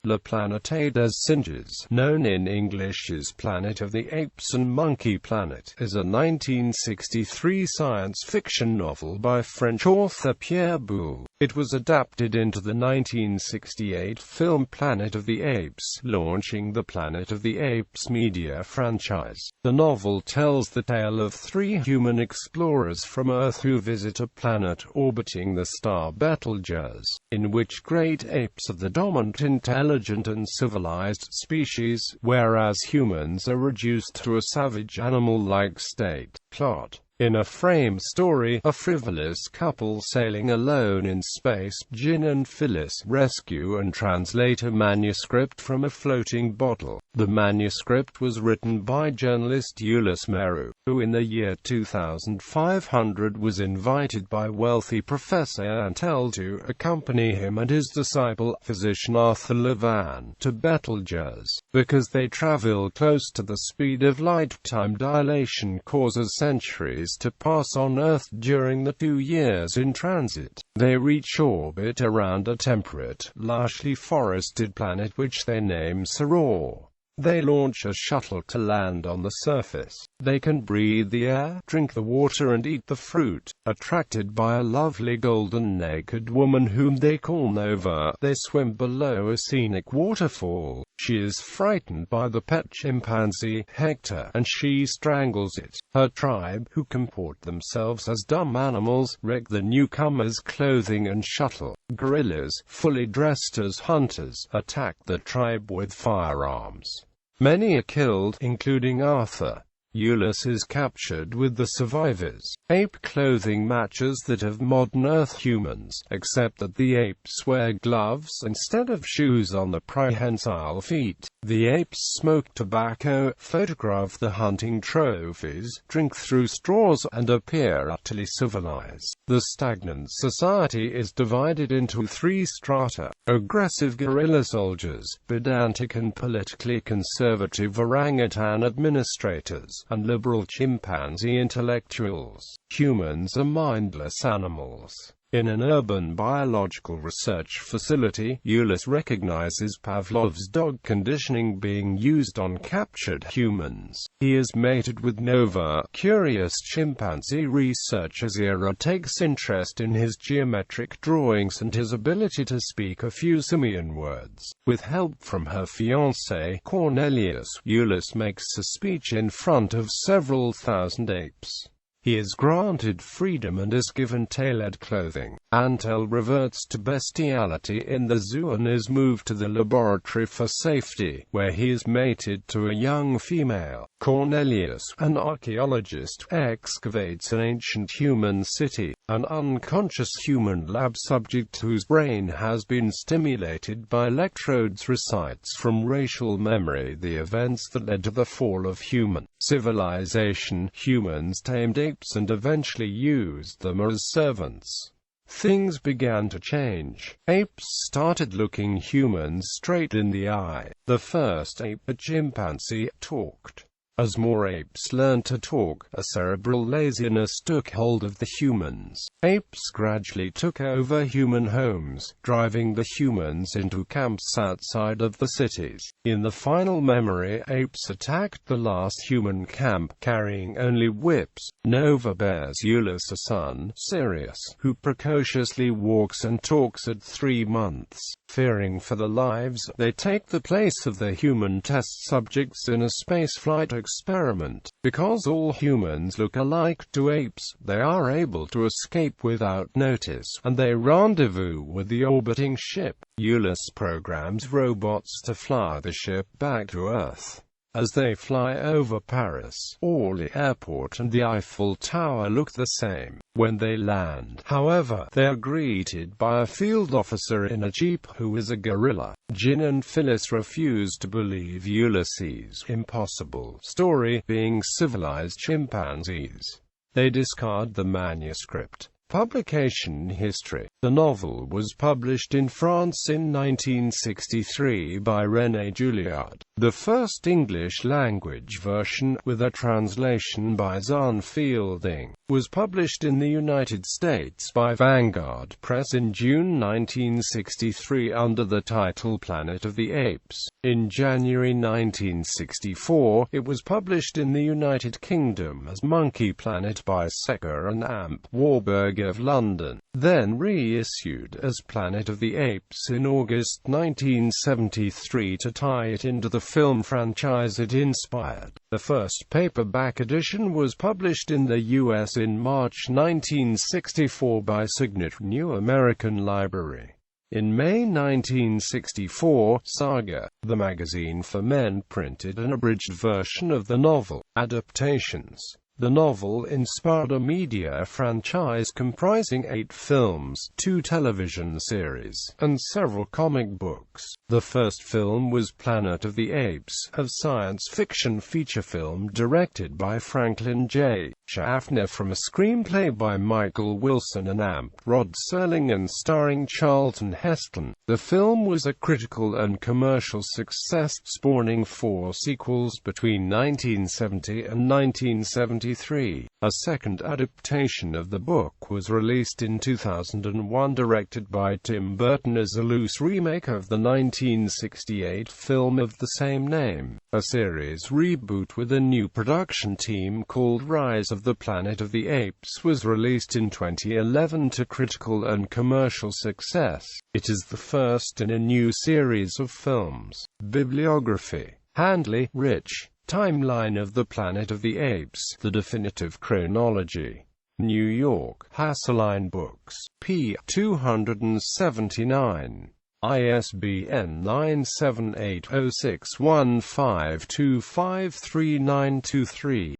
La Planète des Singes, known in English as Planet of the Apes and Monkey Planet, is a 1963 science fiction novel by French author Pierre Boulle. It was adapted into the 1968 film Planet of the Apes, launching the Planet of the Apes media franchise. The novel tells the tale of three human explorers from Earth who visit a planet orbiting the star Betelgeuse, in which great apes are the dominant intelligent and civilized species, whereas humans are reduced to a savage animal-like state. Plot: in a frame story, a frivolous couple sailing alone in space, Jin and Phyllis, rescue and translate a manuscript from a floating bottle. The manuscript was written by journalist Ulysse Meru, who in the year 2500 was invited by wealthy Professor Antel to accompany him and his disciple, physician Arthur Levan, to Betelgeuse. Because they travel close to the speed of light, time dilation causes centuries to pass on Earth during the 2 years in transit. They reach orbit around a temperate, largely forested planet which they name Saror. They launch a shuttle to land on the surface. They can breathe the air, drink the water and eat the fruit. Attracted by a lovely golden naked woman whom they call Nova, they swim below a scenic waterfall. She is frightened by the pet chimpanzee, Hector, and she strangles it. Her tribe, who comport themselves as dumb animals, wreck the newcomer's clothing and shuttle. Gorillas, fully dressed as hunters, attack the tribe with firearms. Many are killed, including Arthur. Ulysse is captured with the survivors. Ape clothing matches that of modern Earth humans, except that the apes wear gloves instead of shoes on the prehensile feet. The apes smoke tobacco, photograph the hunting trophies, drink through straws, and appear utterly civilized. The stagnant society is divided into 3 strata: aggressive guerrilla soldiers, pedantic and politically conservative orangutan administrators, and liberal chimpanzee intellectuals. Humans are mindless animals. In an urban biological research facility, Ulysse recognizes Pavlov's dog conditioning being used on captured humans. He is mated with Nova. Curious chimpanzee researcher Zira takes interest in his geometric drawings and his ability to speak a few simian words. With help from her fiancé, Cornelius, Ulysse makes a speech in front of several thousand apes. He is granted freedom and is given tailored clothing. Antel reverts to bestiality in the zoo and is moved to the laboratory for safety, where he is mated to a young female. Cornelius, an archaeologist, excavates an ancient human city. An unconscious human lab subject whose brain has been stimulated by electrodes recites from racial memory the events that led to the fall of human civilization. Humans tamed apes and eventually used them as servants. Things began to change. Apes started looking humans straight in the eye. The first ape, a chimpanzee, talked. As more apes learned to talk, a cerebral laziness took hold of the humans. Apes gradually took over human homes, driving the humans into camps outside of the cities. In the final memory, apes attacked the last human camp, carrying only whips. Nova bears Ulysse a son, Sirius, who precociously walks and talks at 3 months. Fearing for their lives, they take the place of the human test subjects in a spaceflight experiment. Because all humans look alike to apes, they are able to escape without notice, and they rendezvous with the orbiting ship. Ulysse programs robots to fly the ship back to Earth. As they fly over Paris, Orly Airport and the Eiffel Tower look the same. When they land, however, they are greeted by a field officer in a jeep who is a gorilla. Jin and Phyllis refuse to believe Ulysses' impossible story, being civilized chimpanzees. They discard the manuscript. Publication history. The novel was published in France in 1963 by René Julliard. The first English-language version, with a translation by Zahn Fielding, was published in the United States by Vanguard Press in June 1963 under the title Planet of the Apes. In January 1964, it was published in the United Kingdom as Monkey Planet by Secker and Amp Warburg of London, then reissued as Planet of the Apes in August 1973 to tie it into the film franchise it inspired. The first paperback edition was published in the U.S. in March 1964 by Signet New American Library. In May 1964, Saga, the magazine for men, printed an abridged version of the novel. Adaptations. The novel inspired a media franchise comprising 8 films, 2 television series, and several comic books. The first film was Planet of the Apes, a science fiction feature film directed by Franklin J. Schaffner from a screenplay by Michael Wilson and Amp Rod Serling and starring Charlton Heston. The film was a critical and commercial success, spawning 4 sequels between 1970 and 1973. A second adaptation of the book was released in 2001, directed by Tim Burton as a loose remake of the 1968 film of the same name. A series reboot with a new production team called Rise of the Planet of the Apes was released in 2011 to critical and commercial success. It is the first in a new series of films. Bibliography. Handley, Rich. Timeline of the Planet of the Apes, The Definitive Chronology. New York, Hasseline Books. p. 279. ISBN 9780615253923.